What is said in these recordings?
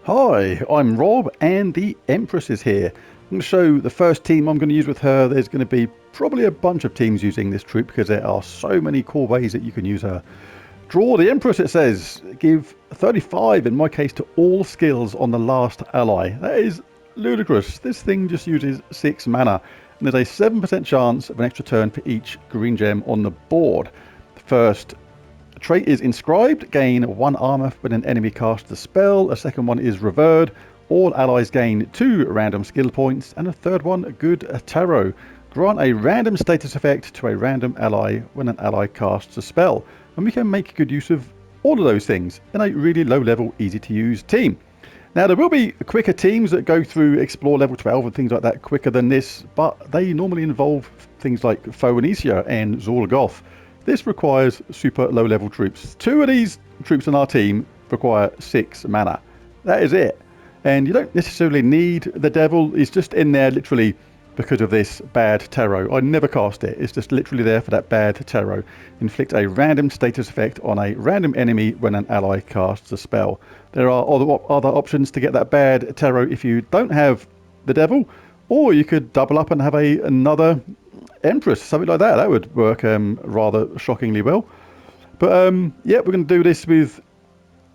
Hi, I'm Rob and the Empress is here. I'm going to show the first team I'm going to use with her. There's going to be probably a bunch of teams using this troop because there are so many cool ways that you can use her. Draw the Empress, it says. Give 35, in my case, to all skills on the last ally. That is ludicrous. This thing just uses 6 mana. And there's a 7% chance of an extra turn for each green gem on the board. The first trait is Inscribed. Gain 1 armor when an enemy casts a spell. A second one is Revered. All allies gain 2 random skill points. And a third one, Good Tarot. Grant a random status effect to a random ally when an ally casts a spell. And we can make good use of all of those things in a really low level, easy to use team. Now there will be quicker teams that go through Explore level 12 and things like that quicker than this, but they normally involve things like Phoenicia and Zorgoth. This requires super low level troops. 2 of these troops on our team require 6 mana. That is it. And you don't necessarily need the Devil. He's just in there literally because of this bad tarot. I never cast it. It's just literally there for that bad tarot. Inflict a random status effect on a random enemy when an ally casts a spell. There are other options to get that bad tarot if you don't have the Devil, or you could double up and have another Empress, something like that. That would work rather shockingly well. But yeah, we're going to do this with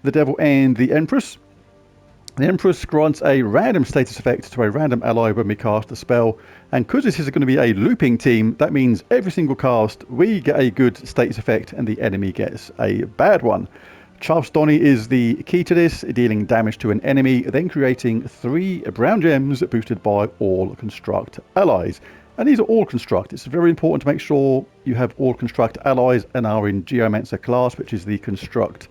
the Devil and the Empress. The Empress grants a random status effect to a random ally when we cast a spell, and because this is going to be a looping team, that means every single cast we get a good status effect and the enemy gets a bad one. Charlestoni is the key to this, dealing damage to an enemy, then creating 3 brown gems boosted by all construct allies. And these are all construct. It's very important to make sure you have all construct allies and are in Geomancer class, which is the construct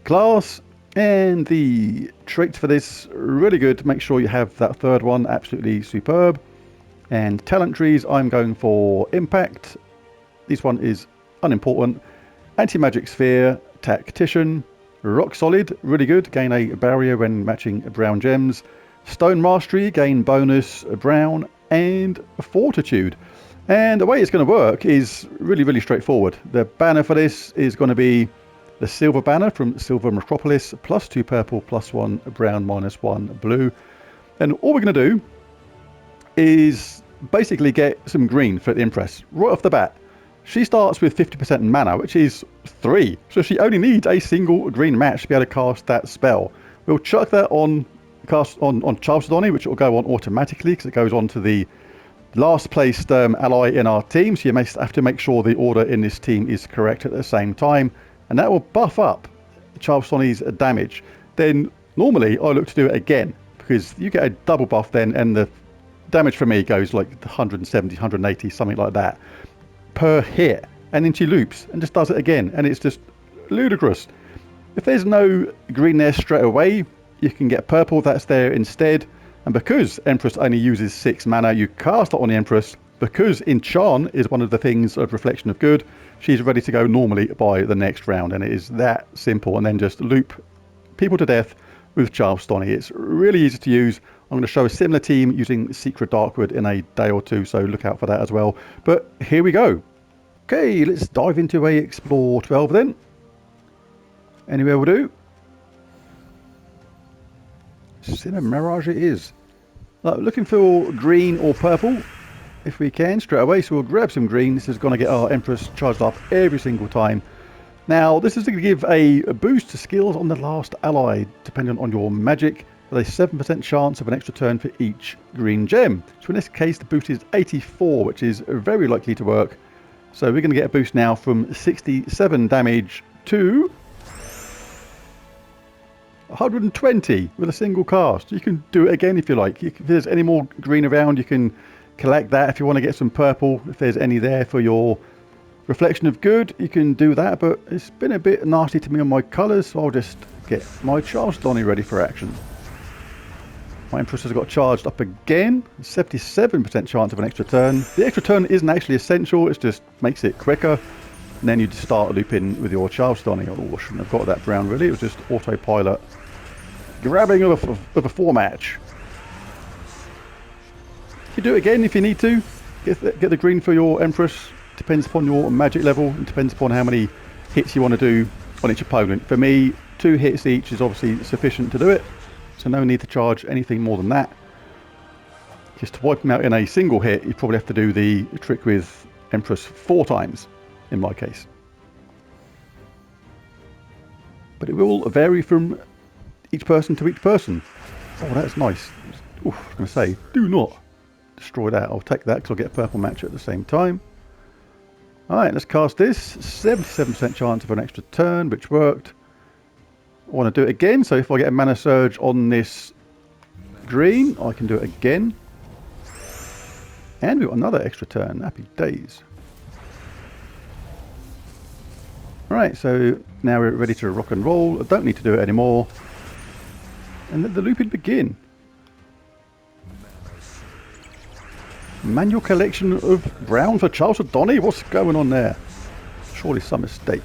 class. And the traits for this, really good. Make sure you have that third one, absolutely superb. And talent trees, I'm going for Impact. This one is unimportant. Anti-Magic Sphere, Tactician, Rock Solid, really good. Gain a barrier when matching brown gems. Stone Mastery, gain bonus brown, and Fortitude. And the way it's going to work is really, really straightforward. The banner for this is going to be the silver banner from Silver Metropolis, +2 purple, +1 brown, -1 blue. And all we're going to do is basically get some green for the Empress right off the bat. She starts with 50% mana, which is 3. So she only needs a single green match to be able to cast that spell. We'll chuck that on Charlestoni, which will go on automatically because it goes on to the last placed ally in our team. So you may have to make sure the order in this team is correct at the same time. And that will buff up Charlestoni's damage. Then normally I look to do it again because you get a double buff then, and the damage for me goes like 170, 180, something like that per hit. And then she loops and just does it again, and it's just ludicrous. If there's no green there straight away, you can get purple that's there instead. And because Empress only uses 6 mana, you cast it on the Empress. Because Enchant is one of the things of Reflection of Good, she's ready to go normally by the next round, and it is that simple. And then just loop people to death with Charlestoni. It's really easy to use. I'm going to show a similar team using Secret Darkwood in a day or two, so look out for that as well. But here we go. Okay, let's dive into a Explore 12 then. Anywhere will do. Cinema Mirage it is. Looking for green or purple if we can straight away, so we'll grab some green. This is going to get our Empress charged up every single time. Now this is going to give a boost to skills on the last ally depending on your magic, with a 7% chance of an extra turn for each green gem. So in this case the boost is 84, which is very likely to work. So we're going to get a boost now from 67 damage to 120 with a single cast. You can do it again if you like. If there's any more green around, you can collect that. If you want to get some purple, if there's any there for your Reflection of Good, you can do that. But it's been a bit nasty to me on my colours, so I'll just get my Charlestoni ready for action. My Empress has got charged up again. 77% chance of an extra turn. The extra turn isn't actually essential, it just makes it quicker. And then you just start looping with your Charlestoni. Oh, I shouldn't have got that brown really, it was just autopilot. Grabbing of a 4 match. You do it again if you need to. Get the green for your Empress. Depends upon your magic level. It depends upon how many hits you want to do on each opponent. For me, 2 hits each is obviously sufficient to do it, so no need to charge anything more than that. Just to wipe them out in a single hit, you probably have to do the trick with Empress 4 times, in my case. But it will vary from each person to each person. Oh, that's nice. Oof, I was going to say, do not destroy that. I'll take that because I'll get a purple match at the same time. Alright, let's cast this. 77% chance of an extra turn, which worked. I want to do it again, so if I get a mana surge on this green, I can do it again. And we've got another extra turn. Happy days. Right, so now we're ready to rock and roll. I don't need to do it anymore. And let the looping begin. Manual collection of brown for Charles O'Donnell? What's going on there? Surely some mistake.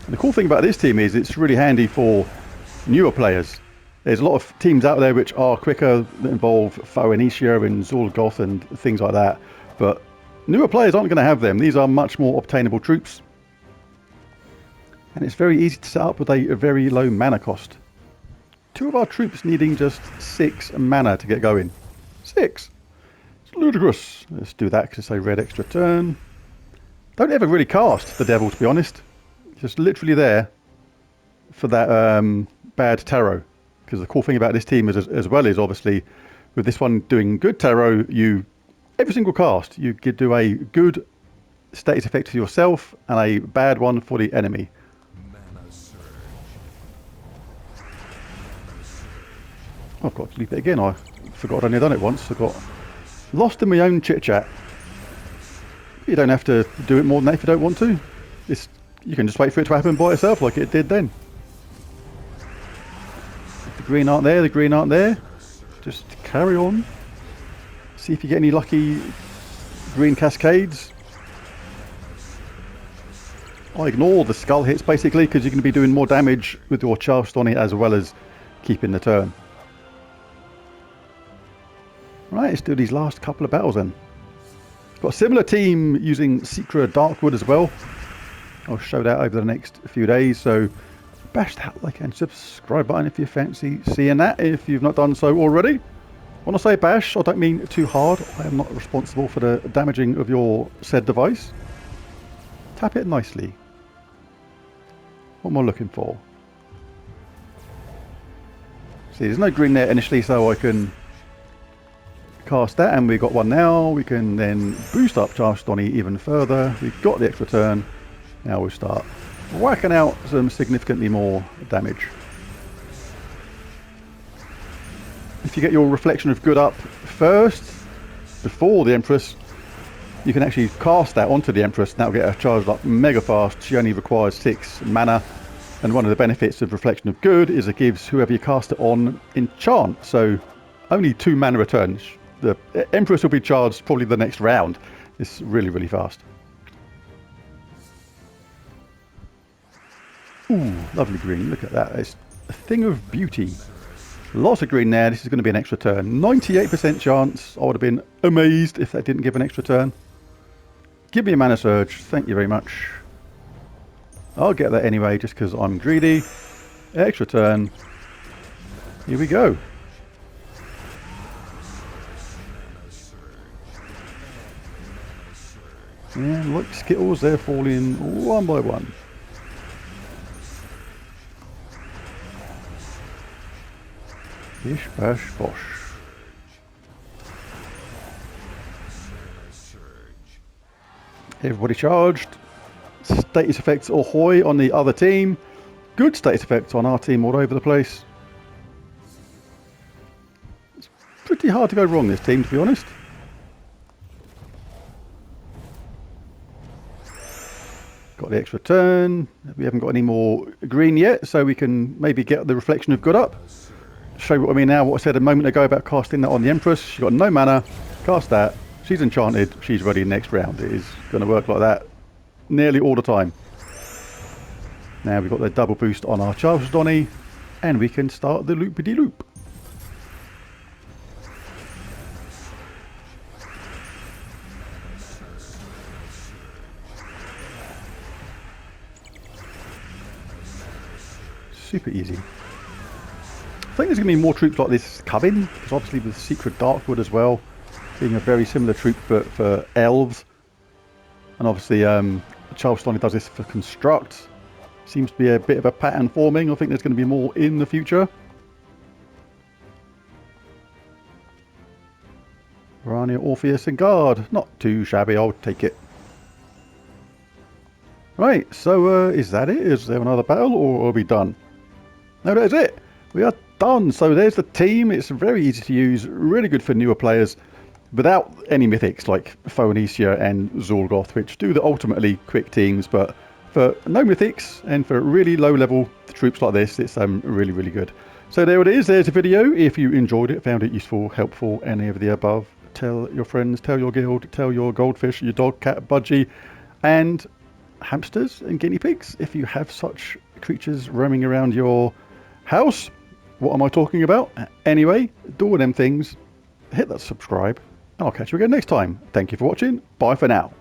And the cool thing about this team is it's really handy for newer players. There's a lot of teams out there which are quicker, that involve Phoenicia and Zul'Goth and things like that. But newer players aren't going to have them. These are much more obtainable troops. And it's very easy to set up with a very low mana cost. 2 of our troops needing just 6 mana to get going. 6! It's ludicrous. Let's do that because it's a red extra turn. Don't ever really cast the devil, to be honest. Just literally there for that bad tarot. Because the cool thing about this team is, as well is obviously with this one doing good tarot, every single cast you could do a good status effect for yourself and a bad one for the enemy. I've got to leave it again. I forgot I'd only done it once. I got lost in my own chit chat. You don't have to do it more than that if you don't want to. You can just wait for it to happen by itself like it did then. If the green aren't there, the green aren't there. Just carry on. See if you get any lucky green cascades. I ignore the skull hits basically because you're going to be doing more damage with your Charles O'Donnell as well as keeping the turn. Right, let's do these last couple of battles then. Got a similar team using Secret Darkwood as well. I'll show that over the next few days, so bash that like and subscribe button if you fancy seeing that, if you've not done so already. When I say bash, I don't mean too hard. I am not responsible for the damaging of your said device. Tap it nicely. What am I looking for? See, there's no green there initially, so I can cast that, and we've got one now. We can then boost up Charles O'Donnell even further. We've got the extra turn. Now we'll start whacking out some significantly more damage. If you get your Reflection of Good up first, before the Empress, you can actually cast that onto the Empress, and that'll get her charged up mega fast. She only requires 6 mana, and one of the benefits of Reflection of Good is it gives whoever you cast it on enchant, so only 2 mana returns. The Empress will be charged probably the next round. It's really, really fast. Ooh, lovely green. Look at that. It's a thing of beauty. Lots of green there. This is going to be an extra turn. 98% chance. I would have been amazed if that didn't give an extra turn. Give me a mana surge. Thank you very much. I'll get that anyway just because I'm greedy. Extra turn. Here we go. And like Skittles, they're falling one by one. Bish, bash, bosh. Everybody charged. Status effects ahoy on the other team. Good status effects on our team all over the place. It's pretty hard to go wrong this team, to be honest. Got the extra turn. We haven't got any more green yet, so we can maybe get the Reflection of Good up. Show what I mean now, what I said a moment ago about casting that on the Empress. She's got no mana. Cast that. She's enchanted. She's ready next round. It is going to work like that nearly all the time. Now we've got the double boost on our Charles O'Donnell, and we can start the loop-de-loop. super easy. I think there's going to be more troops like this coming, because obviously with Secret Darkwood as well, being a very similar troop for elves. And obviously Charles Stoney does this for Construct. Seems to be a bit of a pattern forming. I think there's going to be more in the future. Rania, Orpheus and Guard. Not too shabby, I'll take it. Right, so is that it? Is there another battle or are we done? No, that is it. We are done. So there's the team. It's very easy to use, really good for newer players without any mythics like Phoenicia and Zorgoth, which do the ultimately quick teams, but for no mythics and for really low level troops like this, it's really, really good. So there it is. There's a video. If you enjoyed it, found it useful, helpful, any of the above, tell your friends, tell your guild, tell your goldfish, your dog, cat, budgie, and hamsters and guinea pigs, if you have such creatures roaming around your house. What am I talking about? Anyway, do all them things, hit that subscribe, and I'll catch you again next time. Thank you for watching. Bye for now.